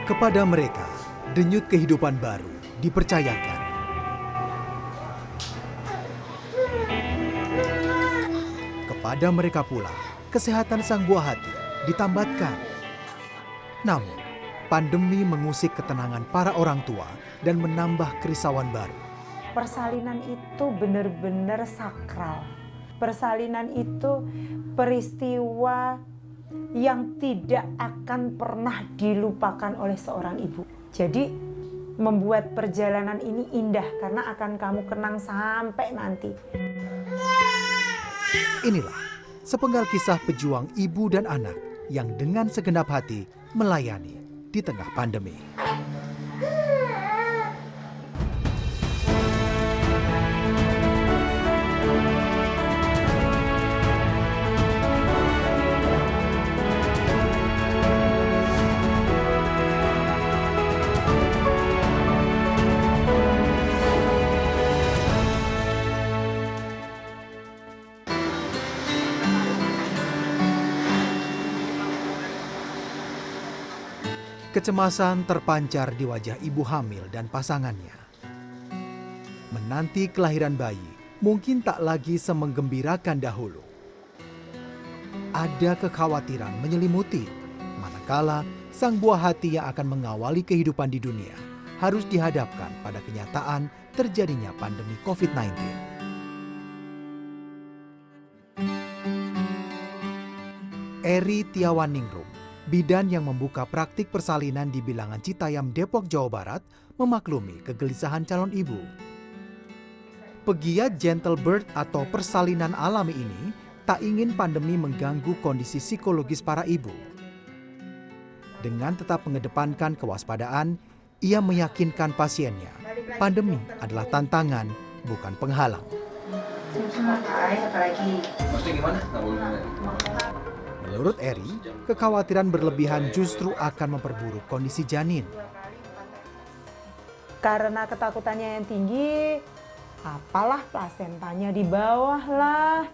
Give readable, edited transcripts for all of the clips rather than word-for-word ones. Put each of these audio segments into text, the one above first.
Kepada mereka, denyut kehidupan baru dipercayakan. Kepada mereka pula, kesehatan sang buah hati ditambatkan. Namun, pandemi mengusik ketenangan para orang tua dan menambah kerisauan baru. Persalinan itu benar-benar sakral. Persalinan itu peristiwa yang tidak akan pernah dilupakan oleh seorang ibu. Jadi membuat perjalanan ini indah karena akan kamu kenang sampai nanti. Inilah sepenggal kisah pejuang ibu dan anak yang dengan segenap hati melayani di tengah pandemi. Kecemasan terpancar di wajah ibu hamil dan pasangannya. Menanti kelahiran bayi mungkin tak lagi semenggembirakan dahulu. Ada kekhawatiran menyelimuti, manakala sang buah hati yang akan mengawali kehidupan di dunia harus dihadapkan pada kenyataan terjadinya pandemi COVID-19. Eri Tiawaningrum, bidan yang membuka praktik persalinan di Bilangan Citayam, Depok, Jawa Barat, memaklumi kegelisahan calon ibu. Pegiat gentle birth atau persalinan alami ini tak ingin pandemi mengganggu kondisi psikologis para ibu. Dengan tetap mengedepankan kewaspadaan, ia meyakinkan pasiennya, pandemi adalah tantangan, bukan penghalang. Menurut Eri, kekhawatiran berlebihan justru akan memperburuk kondisi janin. Karena ketakutannya yang tinggi, apalah plasentanya di bawah lah,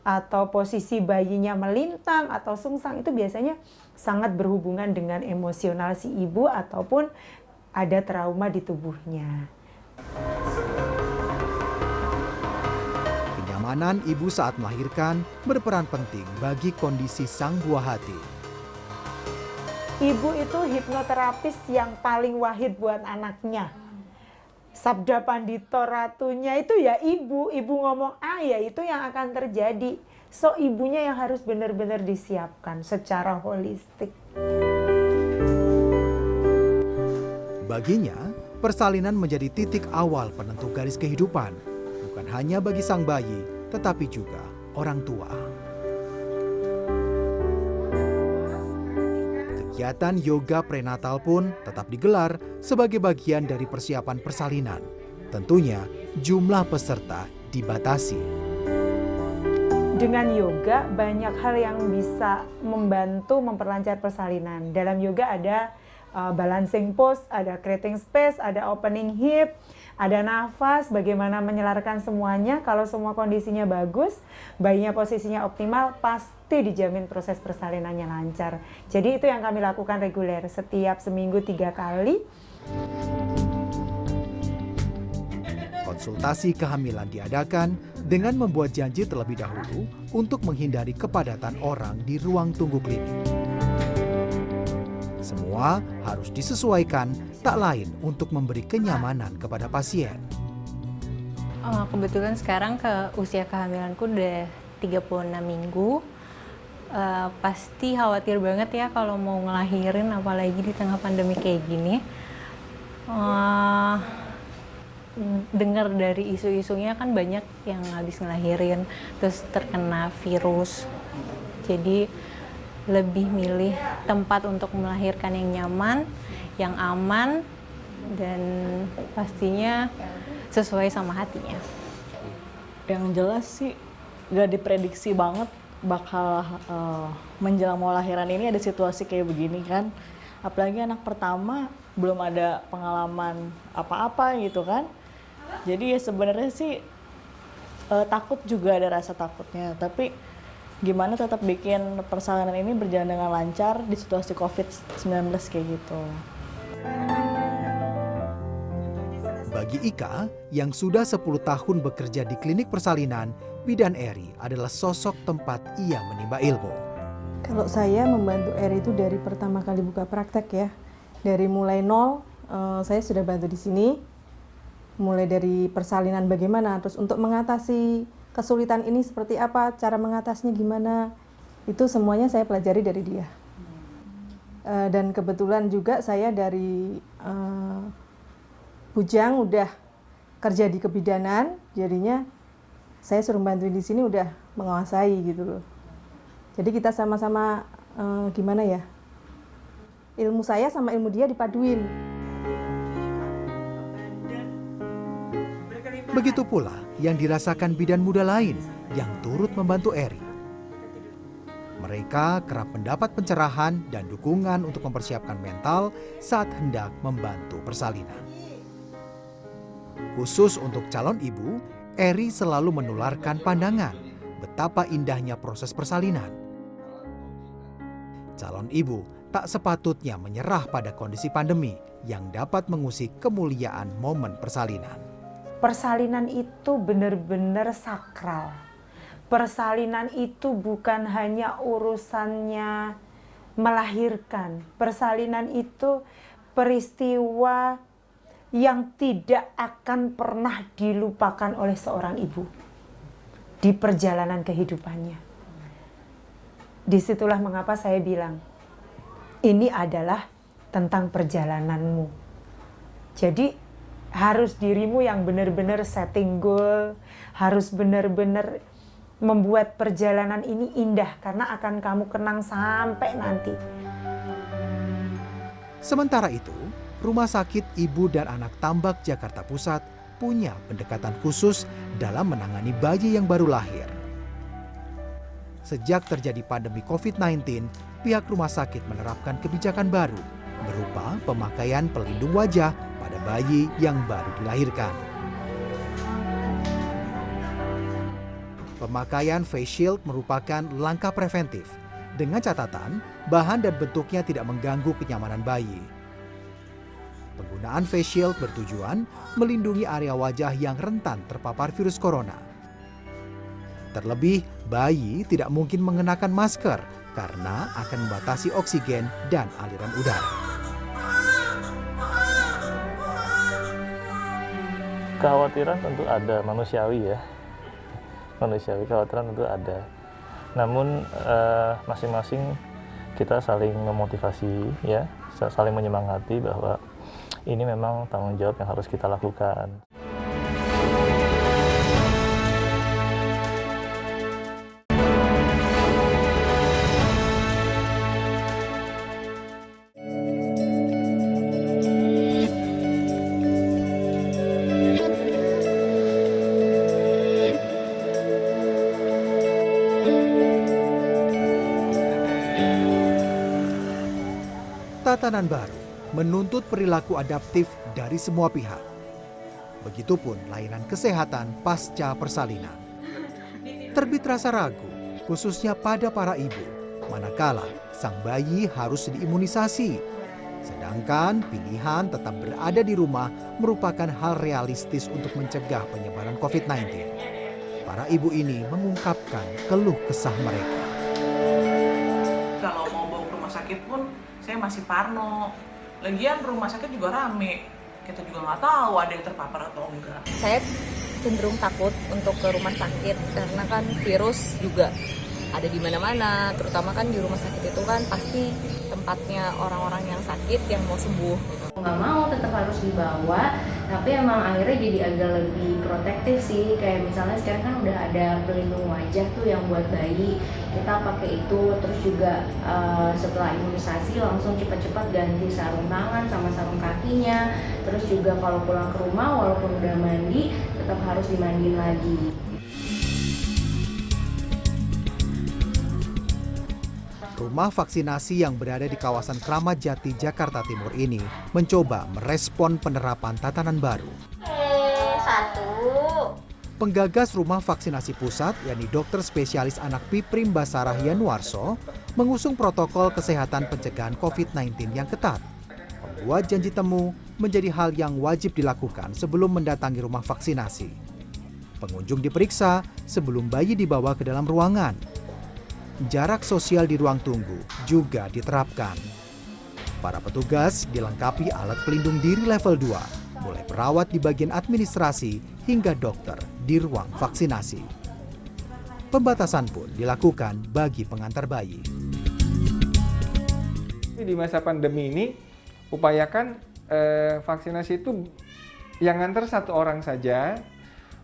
atau posisi bayinya melintang atau sungsang, itu biasanya sangat berhubungan dengan emosional si ibu ataupun ada trauma di tubuhnya. Kenyamanan ibu saat melahirkan berperan penting bagi kondisi sang buah hati. Ibu itu hipnoterapis yang paling wahid buat anaknya. Sabda Pandito ratunya itu ya ibu ngomong ya itu yang akan terjadi. So ibunya yang harus benar-benar disiapkan secara holistik. Baginya, persalinan menjadi titik awal penentu garis kehidupan, bukan hanya bagi sang bayi, tetapi juga orang tua. Kegiatan yoga prenatal pun tetap digelar sebagai bagian dari persiapan persalinan. Tentunya jumlah peserta dibatasi. Dengan yoga banyak hal yang bisa membantu memperlancar persalinan. Dalam yoga ada balancing pose, ada creating space, ada opening hip, ada nafas, bagaimana menyelarkan semuanya. Kalau semua kondisinya bagus, bayinya posisinya optimal, pasti dijamin proses persalinannya lancar. Jadi itu yang kami lakukan reguler, setiap seminggu 3 kali. Konsultasi kehamilan diadakan dengan membuat janji terlebih dahulu untuk menghindari kepadatan orang di ruang tunggu klinik. Semua harus disesuaikan, tak lain untuk memberi kenyamanan kepada pasien. Kebetulan sekarang usia kehamilanku udah 36 minggu. Pasti khawatir banget ya kalau mau ngelahirin, apalagi di tengah pandemi kayak gini. Dengar dari isu-isunya kan banyak yang habis ngelahirin, terus terkena virus. Jadi lebih milih tempat untuk melahirkan yang nyaman, yang aman, dan pastinya sesuai sama hatinya. Yang jelas sih gak diprediksi banget bakal menjelang mau lahiran ini ada situasi kayak begini kan. Apalagi anak pertama belum ada pengalaman apa-apa gitu kan. Jadi ya sebenarnya sih takut juga, ada rasa takutnya. Tapi gimana tetap bikin persalinan ini berjalan dengan lancar di situasi COVID-19 kayak gitu. Bagi Ika, yang sudah 10 tahun bekerja di klinik persalinan, Bidan Eri adalah sosok tempat ia menimba ilmu. Kalau saya membantu Eri itu dari pertama kali buka praktek ya. Dari mulai nol, saya sudah bantu di sini. Mulai dari persalinan bagaimana, terus untuk mengatasi kesulitan ini seperti apa, cara mengatasinya gimana, itu semuanya saya pelajari dari dia. Dan kebetulan juga saya dari bujang udah kerja di kebidanan, jadinya saya suruh bantuin di sini udah menguasai gitu loh. Jadi kita sama-sama gimana ya, ilmu saya sama ilmu dia dipaduin. Begitu pula yang dirasakan bidan muda lain yang turut membantu Eri. Mereka kerap mendapat pencerahan dan dukungan untuk mempersiapkan mental saat hendak membantu persalinan. Khusus untuk calon ibu, Eri selalu menularkan pandangan betapa indahnya proses persalinan. Calon ibu tak sepatutnya menyerah pada kondisi pandemi yang dapat mengusik kemuliaan momen persalinan. Persalinan itu benar-benar sakral. Persalinan itu bukan hanya urusannya melahirkan. Persalinan itu peristiwa yang tidak akan pernah dilupakan oleh seorang ibu di perjalanan kehidupannya. Disitulah mengapa saya bilang, ini adalah tentang perjalananmu. Jadi harus dirimu yang benar-benar setting goal, harus benar-benar membuat perjalanan ini indah karena akan kamu kenang sampai nanti. Sementara itu, Rumah Sakit Ibu dan Anak Tambak Jakarta Pusat punya pendekatan khusus dalam menangani bayi yang baru lahir. Sejak terjadi pandemi COVID-19, pihak rumah sakit menerapkan kebijakan baru berupa pemakaian pelindung wajah pada bayi yang baru dilahirkan. Pemakaian face shield merupakan langkah preventif dengan catatan bahan dan bentuknya tidak mengganggu kenyamanan bayi. Penggunaan face shield bertujuan melindungi area wajah yang rentan terpapar virus corona. Terlebih, bayi tidak mungkin mengenakan masker karena akan membatasi oksigen dan aliran udara. Kekhawatiran tentu ada, manusiawi ya. Manusiawi, kekhawatiran tentu ada. Namun masing-masing kita saling memotivasi ya, saling menyemangati bahwa ini memang tanggung jawab yang harus kita lakukan. Tatanan baru menuntut perilaku adaptif dari semua pihak. Begitupun layanan kesehatan pasca persalinan. Terbit rasa ragu, khususnya pada para ibu, manakala sang bayi harus diimunisasi. Sedangkan pilihan tetap berada di rumah merupakan hal realistis untuk mencegah penyebaran COVID-19. Para ibu ini mengungkapkan keluh kesah mereka. Kalau mau bawa ke rumah sakit pun saya masih parno. Lagian rumah sakit juga rame. Kita juga nggak tahu ada yang terpapar atau enggak. Saya cenderung takut untuk ke rumah sakit karena kan virus juga ada di mana-mana. Terutama kan di rumah sakit itu kan pasti tempatnya orang-orang yang sakit yang mau sembuh. Nggak mau, tetap harus dibawa. Tapi emang akhirnya jadi agak lebih protektif sih. Kayak misalnya sekarang kan udah ada pelindung wajah tuh yang buat bayi. Kita pakai itu, terus juga setelah imunisasi langsung cepat-cepat ganti sarung tangan sama sarung kakinya. Terus juga kalau pulang ke rumah walaupun udah mandi, tetap harus dimandiin lagi. Rumah vaksinasi yang berada di kawasan Kramat Jati, Jakarta Timur ini mencoba merespon penerapan tatanan baru. Penggagas rumah vaksinasi pusat, yakni dokter spesialis anak Piprim Basarah Yanuarso, mengusung protokol kesehatan pencegahan COVID-19 yang ketat. membuat janji temu menjadi hal yang wajib dilakukan sebelum mendatangi rumah vaksinasi. Pengunjung diperiksa sebelum bayi dibawa ke dalam ruangan. Jarak sosial di ruang tunggu juga diterapkan. Para petugas dilengkapi alat pelindung diri level 2, mulai perawat di bagian administrasi hingga dokter di ruang vaksinasi. Pembatasan pun dilakukan bagi pengantar bayi. Di masa pandemi ini, upayakan vaksinasi itu yang nganter 1 orang saja,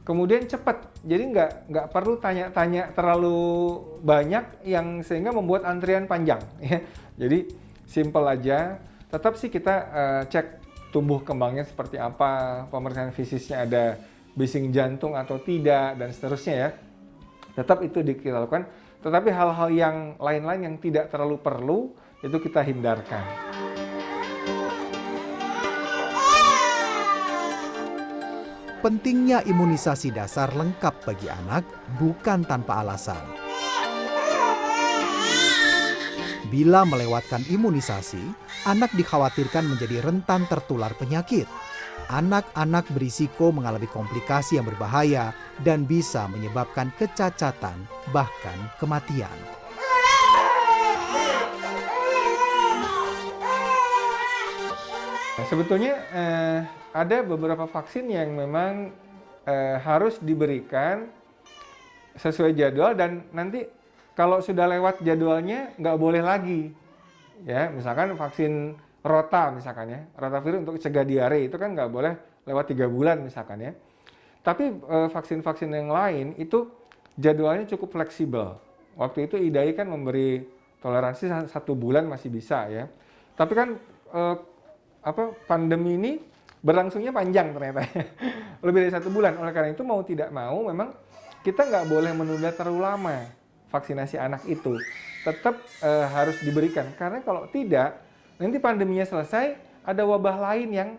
kemudian cepat. Jadi nggak perlu tanya-tanya terlalu banyak yang sehingga membuat antrian panjang. Ya. Jadi simple aja. Tetap sih kita cek tumbuh kembangnya seperti apa, pemeriksaan fisiknya ada bising jantung atau tidak, dan seterusnya ya. Tetap itu kita lakukan. Tetapi hal-hal yang lain-lain yang tidak terlalu perlu, itu kita hindarkan. Pentingnya imunisasi dasar lengkap bagi anak bukan tanpa alasan. Bila melewatkan imunisasi, anak dikhawatirkan menjadi rentan tertular penyakit. Anak-anak berisiko mengalami komplikasi yang berbahaya dan bisa menyebabkan kecacatan, bahkan kematian. Sebetulnya ada beberapa vaksin yang memang harus diberikan sesuai jadwal, dan nanti kalau sudah lewat jadwalnya nggak boleh lagi. Ya, misalkan vaksin Rota misalkan ya, rotavirus untuk cegah diare itu kan nggak boleh lewat 3 bulan misalkan ya. Tapi vaksin-vaksin yang lain itu jadwalnya cukup fleksibel. Waktu itu IDAI kan memberi toleransi 1 bulan masih bisa ya. Tapi kan pandemi ini berlangsungnya panjang ternyata, lebih dari 1 bulan. Oleh karena itu mau tidak mau memang kita nggak boleh menunda terlalu lama vaksinasi anak itu. Tetap harus diberikan, karena kalau tidak nanti pandeminya selesai ada wabah lain yang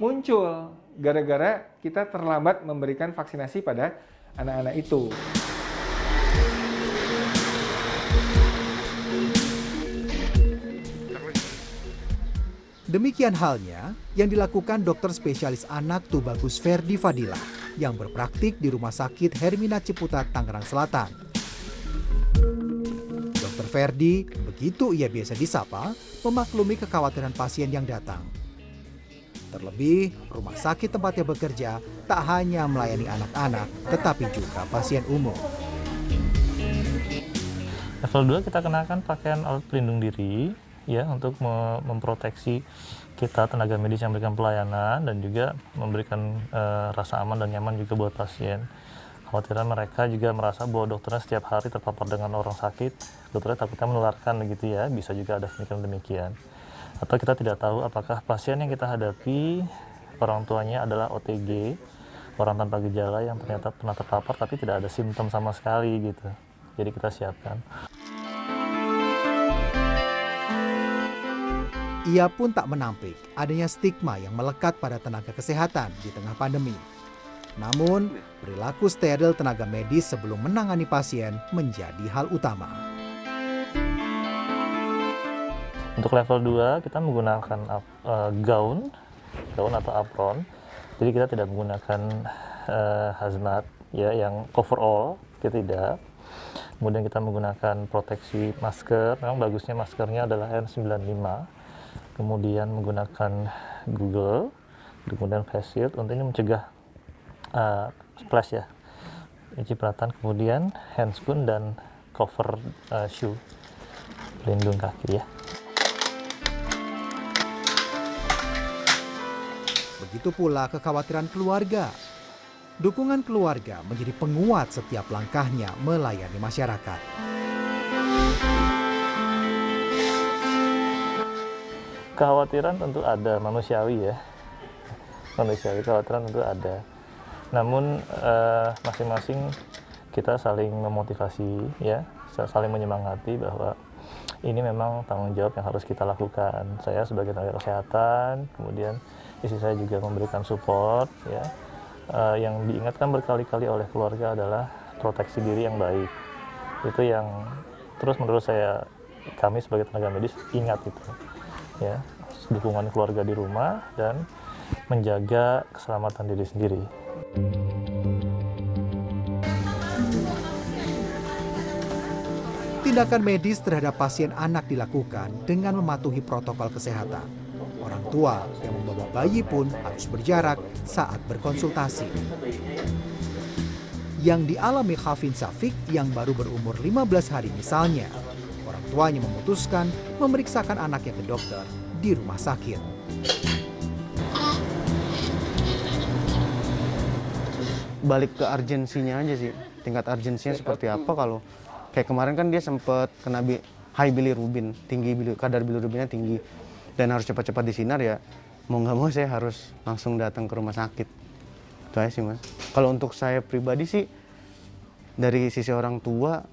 muncul gara-gara kita terlambat memberikan vaksinasi pada anak-anak itu. Demikian halnya yang dilakukan dokter spesialis anak Tubagus Ferdi Fadilah yang berpraktik di Rumah Sakit Hermina Ciputat, Tangerang Selatan. Dr. Ferdi, begitu ia biasa disapa, memaklumi kekhawatiran pasien yang datang. Terlebih, rumah sakit tempatnya bekerja tak hanya melayani anak-anak, tetapi juga pasien umum. Level 2 kita kenakan pakaian alat pelindung diri ya untuk memproteksi kita tenaga medis yang memberikan pelayanan dan juga memberikan rasa aman dan nyaman juga buat pasien. Khawatiran mereka juga merasa bahwa dokternya setiap hari terpapar dengan orang sakit, dokternya takutnya menularkan gitu ya, bisa juga ada pemikiran demikian. Atau kita tidak tahu apakah pasien yang kita hadapi orang tuanya adalah OTG, orang tanpa gejala yang ternyata pernah terpapar tapi tidak ada simptom sama sekali gitu. Jadi kita siapkan. Ia pun tak menampik adanya stigma yang melekat pada tenaga kesehatan di tengah pandemi. Namun, perilaku steril tenaga medis sebelum menangani pasien menjadi hal utama. Untuk level 2 kita menggunakan gaun atau apron. Jadi kita tidak menggunakan hazmat ya yang coverall, kita tidak. Kemudian kita menggunakan proteksi masker. Memang bagusnya maskernya adalah N95. Kemudian menggunakan Google, kemudian face shield untuk ini mencegah splash ya, cipratan, kemudian handscoon dan cover shoe, pelindung kaki ya. Begitu pula kekhawatiran keluarga. Dukungan keluarga menjadi penguat setiap langkahnya melayani masyarakat. Kekhawatiran tentu ada, manusiawi ya. Manusiawi, kekhawatiran tentu ada. Namun masing-masing kita saling memotivasi ya, saling menyemangati bahwa ini memang tanggung jawab yang harus kita lakukan. Saya sebagai tenaga kesehatan, kemudian istri saya juga memberikan support ya. Yang diingatkan berkali-kali oleh keluarga adalah proteksi diri yang baik. Itu yang terus menurut saya, kami sebagai tenaga medis ingat itu ya. dukungan keluarga di rumah, dan menjaga keselamatan diri sendiri. Tindakan medis terhadap pasien anak dilakukan dengan mematuhi protokol kesehatan. Orang tua yang membawa bayi pun harus berjarak saat berkonsultasi. Yang dialami Khafin Safik yang baru berumur 15 hari misalnya, orang tuanya memutuskan memeriksakan anaknya ke dokter di rumah sakit. Balik ke urgensinya aja sih, tingkat urgensinya seperti apa. Kalau kayak kemarin kan dia sempat kena high bilirubin, kadar bilirubinnya tinggi, dan harus cepat-cepat disinar ya, mau nggak mau saya harus langsung datang ke rumah sakit. Itu aja sih Mas. Kalau untuk saya pribadi sih, dari sisi orang tua,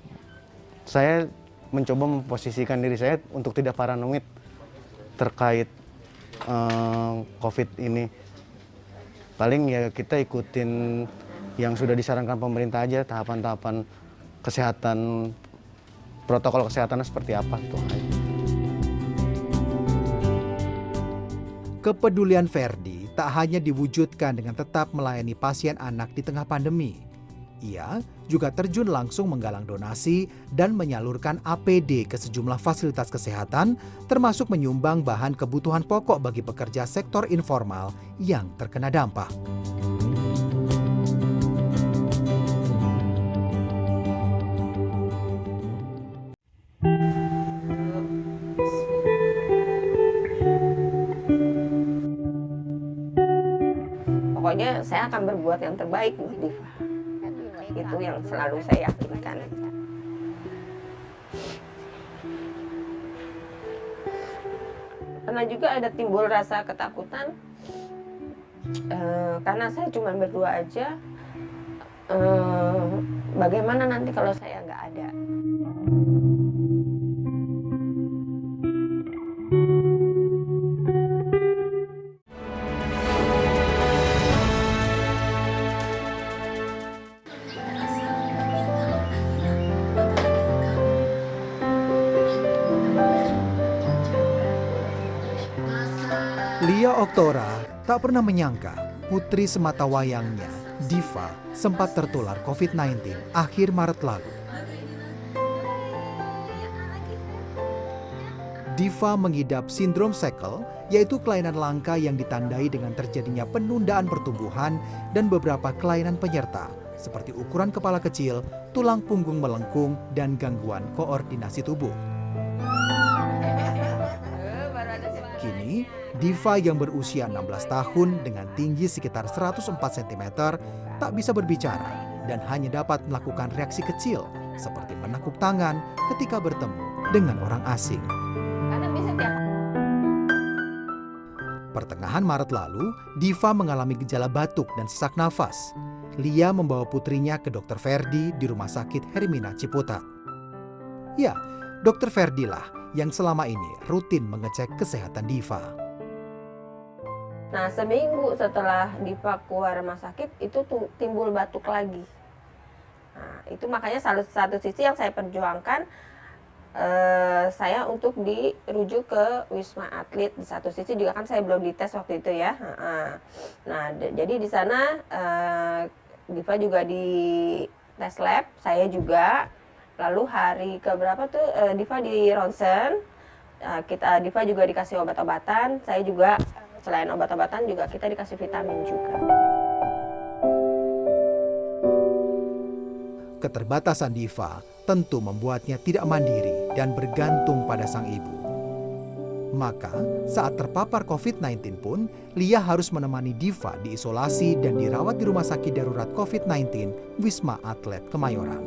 saya mencoba memposisikan diri saya untuk tidak paranoid terkait COVID ini. Paling ya kita ikutin yang sudah disarankan pemerintah aja, tahapan-tahapan kesehatan, protokol kesehatannya seperti apa itu aja. Kepedulian Ferdi tak hanya diwujudkan dengan tetap melayani pasien anak di tengah pandemi. Ia juga terjun langsung menggalang donasi dan menyalurkan APD ke sejumlah fasilitas kesehatan, termasuk menyumbang bahan kebutuhan pokok bagi pekerja sektor informal yang terkena dampak. Pokoknya saya akan berbuat yang terbaik buat Diva. Itu yang selalu saya yakinkan. Karena juga ada timbul rasa ketakutan, karena saya cuma berdua aja. Bagaimana nanti kalau saya nggak ada? Lia Oktora tak pernah menyangka putri sematawayangnya, Diva, sempat tertular COVID-19 akhir Maret lalu. Diva mengidap sindrom Sekel, yaitu kelainan langka yang ditandai dengan terjadinya penundaan pertumbuhan dan beberapa kelainan penyerta, seperti ukuran kepala kecil, tulang punggung melengkung, dan gangguan koordinasi tubuh. Kini, Diva yang berusia 16 tahun dengan tinggi sekitar 104 cm tak bisa berbicara dan hanya dapat melakukan reaksi kecil seperti menekuk tangan ketika bertemu dengan orang asing. Pertengahan Maret lalu, Diva mengalami gejala batuk dan sesak nafas. Lia membawa putrinya ke Dr. Ferdi di Rumah Sakit Hermina Ciputat. Ya, Dr. Ferdi lah yang selama ini rutin mengecek kesehatan Diva. Nah, seminggu setelah Diva keluar rumah sakit, itu timbul batuk lagi. Nah, itu makanya satu sisi yang saya perjuangkan, saya untuk dirujuk ke Wisma Atlet. Di satu sisi juga kan saya belum dites waktu itu ya. Nah, jadi di sana Diva juga di tes lab, saya juga. Lalu hari keberapa tuh Diva di ronsen, Diva juga dikasih obat-obatan, saya juga selain obat-obatan juga kita dikasih vitamin juga. Keterbatasan Diva tentu membuatnya tidak mandiri dan bergantung pada sang ibu. Maka, saat terpapar COVID-19 pun, Lia harus menemani Diva diisolasi dan dirawat di Rumah Sakit Darurat COVID-19 Wisma Atlet Kemayoran.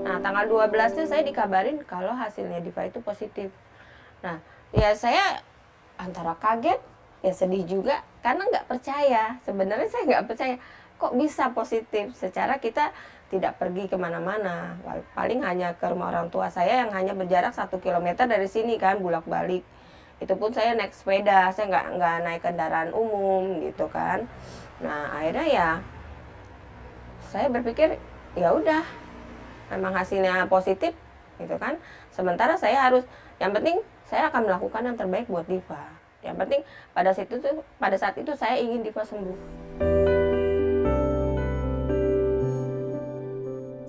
Nah, tanggal 12 itu saya dikabarin kalau hasilnya Diva itu positif. Nah, ya saya antara kaget, ya sedih juga, karena nggak percaya. Sebenarnya saya nggak percaya, kok bisa positif? Secara kita tidak pergi kemana-mana, paling hanya ke rumah orang tua saya yang hanya berjarak 1 kilometer dari sini kan, bolak-balik. Itu pun saya naik sepeda, saya nggak naik kendaraan umum gitu kan. Nah, akhirnya ya saya berpikir, ya udah, memang hasilnya positif gitu kan. Sementara saya harus, yang penting saya akan melakukan yang terbaik buat Diva. Yang penting pada saat itu saya ingin Diva sembuh.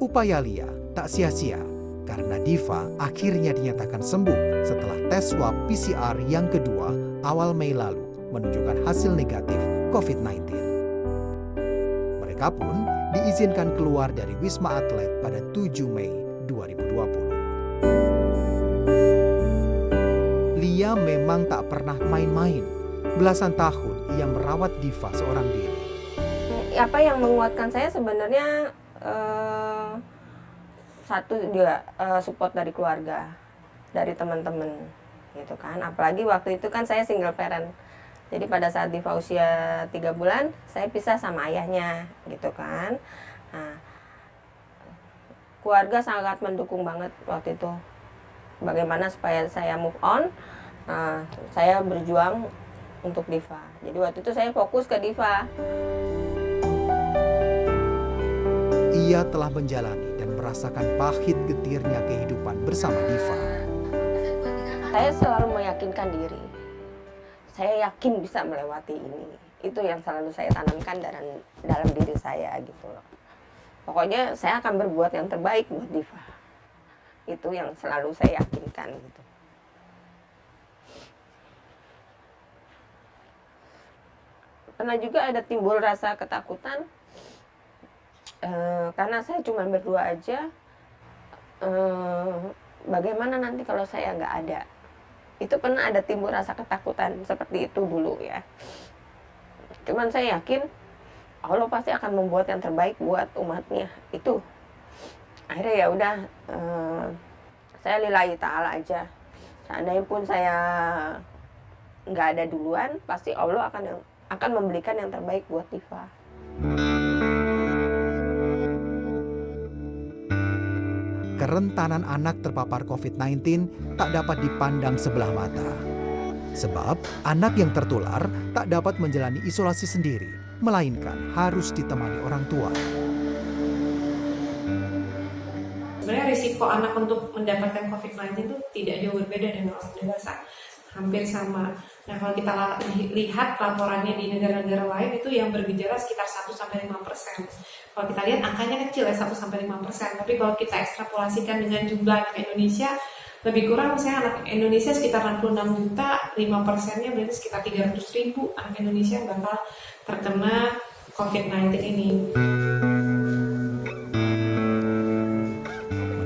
Upaya Lia tak sia-sia karena Diva akhirnya dinyatakan sembuh setelah tes swab PCR yang kedua awal Mei lalu menunjukkan hasil negatif COVID-19. Mereka pun diizinkan keluar dari Wisma Atlet pada 7 Mei 2020. Lia memang tak pernah main-main. Belasan tahun ia merawat Diva seorang diri. Apa yang menguatkan saya sebenarnya satu juga support dari keluarga, dari teman-teman gitu kan. Apalagi waktu itu kan saya single parent. Jadi pada saat Diva usia 3 bulan, saya pisah sama ayahnya gitu kan. Nah, keluarga sangat mendukung banget waktu itu. Bagaimana supaya saya move on, saya berjuang untuk Diva. Jadi waktu itu saya fokus ke Diva. Ia telah menjalani dan merasakan pahit getirnya kehidupan bersama Diva. Saya selalu meyakinkan diri. Saya yakin bisa melewati ini. Itu yang selalu saya tanamkan dalam diri saya gitu loh. Pokoknya saya akan berbuat yang terbaik buat Diva. Itu yang selalu saya yakinkan gitu. Pernah juga ada timbul rasa ketakutan karena saya cuma berdua aja. Bagaimana nanti kalau saya nggak ada? Itu pernah ada timbul rasa ketakutan seperti itu dulu ya. Cuman saya yakin Allah pasti akan membuat yang terbaik buat umatnya. Itu akhirnya ya udah, saya lillahi ta'ala aja. Seandainya pun saya nggak ada duluan, pasti Allah akan memberikan yang terbaik buat Diva. Kerentanan anak terpapar COVID-19 tak dapat dipandang sebelah mata. Sebab anak yang tertular tak dapat menjalani isolasi sendiri, melainkan harus ditemani orang tua. Sebenarnya risiko anak untuk mendapatkan COVID-19 itu tidak jauh berbeda dengan orang dewasa, hampir sama. Nah, kalau kita lihat laporannya di negara-negara lain itu yang bergejala sekitar 1-5%. Kalau kita lihat angkanya kecil ya, 1-5%. Tapi kalau kita ekstrapolasikan dengan jumlah anak Indonesia, lebih kurang misalnya anak Indonesia sekitar 66 juta, 5%-nya berarti sekitar 300.000 anak Indonesia yang bakal terkena COVID-19 ini.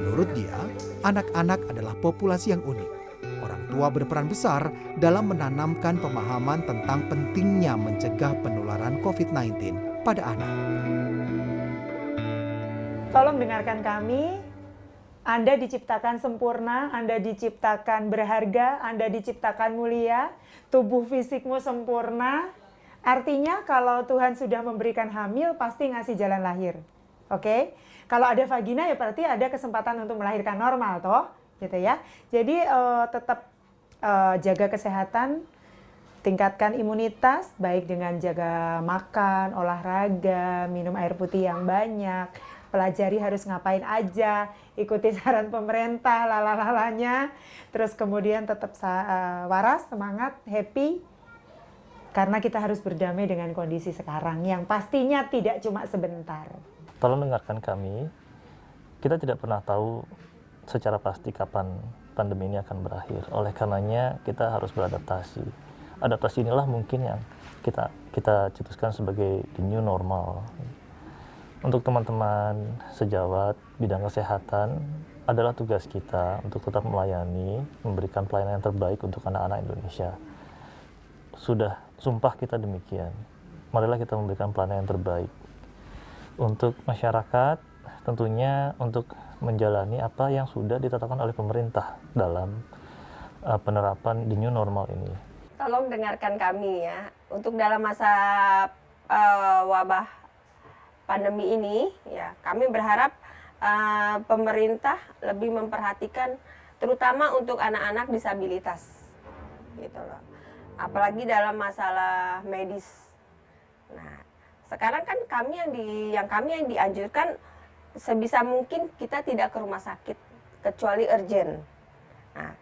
Menurut dia, anak-anak adalah populasi yang unik. Orang tua berperan besar dalam menanamkan pemahaman tentang pentingnya mencegah penularan COVID-19 pada anak. Tolong dengarkan kami. Anda diciptakan sempurna, Anda diciptakan berharga, Anda diciptakan mulia, tubuh fisikmu sempurna. Artinya kalau Tuhan sudah memberikan hamil, pasti ngasih jalan lahir. Oke? Kalau ada vagina ya berarti ada kesempatan untuk melahirkan normal, toh? Gitu ya. Jadi tetap jaga kesehatan, tingkatkan imunitas, baik dengan jaga makan, olahraga, minum air putih yang banyak, pelajari harus ngapain aja, ikuti saran pemerintah, lalalanya, terus kemudian tetap waras, semangat, happy, karena kita harus berdamai dengan kondisi sekarang yang pastinya tidak cuma sebentar. Tolong dengarkan kami, kita tidak pernah tahu secara pasti kapan pandemi ini akan berakhir. Oleh karenanya kita harus beradaptasi. Adaptasi inilah mungkin yang kita cetuskan sebagai the new normal. Untuk teman-teman sejawat bidang kesehatan, adalah tugas kita untuk tetap melayani, memberikan pelayanan yang terbaik untuk anak-anak Indonesia. Sudah sumpah kita demikian. Marilah kita memberikan pelayanan yang terbaik untuk masyarakat, tentunya untuk menjalani apa yang sudah ditetapkan oleh pemerintah dalam penerapan the new normal ini. Tolong dengarkan kami ya, untuk dalam masa wabah pandemi ini, ya kami berharap pemerintah lebih memperhatikan, terutama untuk anak-anak disabilitas, gitu loh. Apalagi dalam masalah medis. Nah, sekarang kan kami yang dianjurkan sebisa mungkin kita tidak ke rumah sakit kecuali urgent. Nah,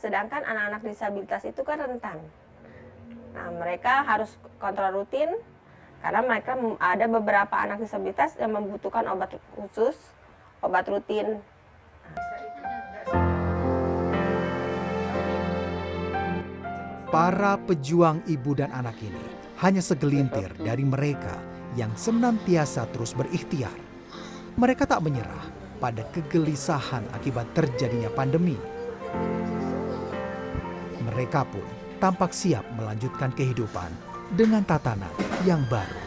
sedangkan anak-anak disabilitas itu kan rentan. Nah, mereka harus kontrol rutin karena mereka ada beberapa anak disabilitas yang membutuhkan obat khusus, obat rutin. Para pejuang ibu dan anak ini hanya segelintir dari mereka yang senantiasa terus berikhtiar. Mereka tak menyerah pada kegelisahan akibat terjadinya pandemi. Mereka pun tampak siap melanjutkan kehidupan dengan tatanan yang baru.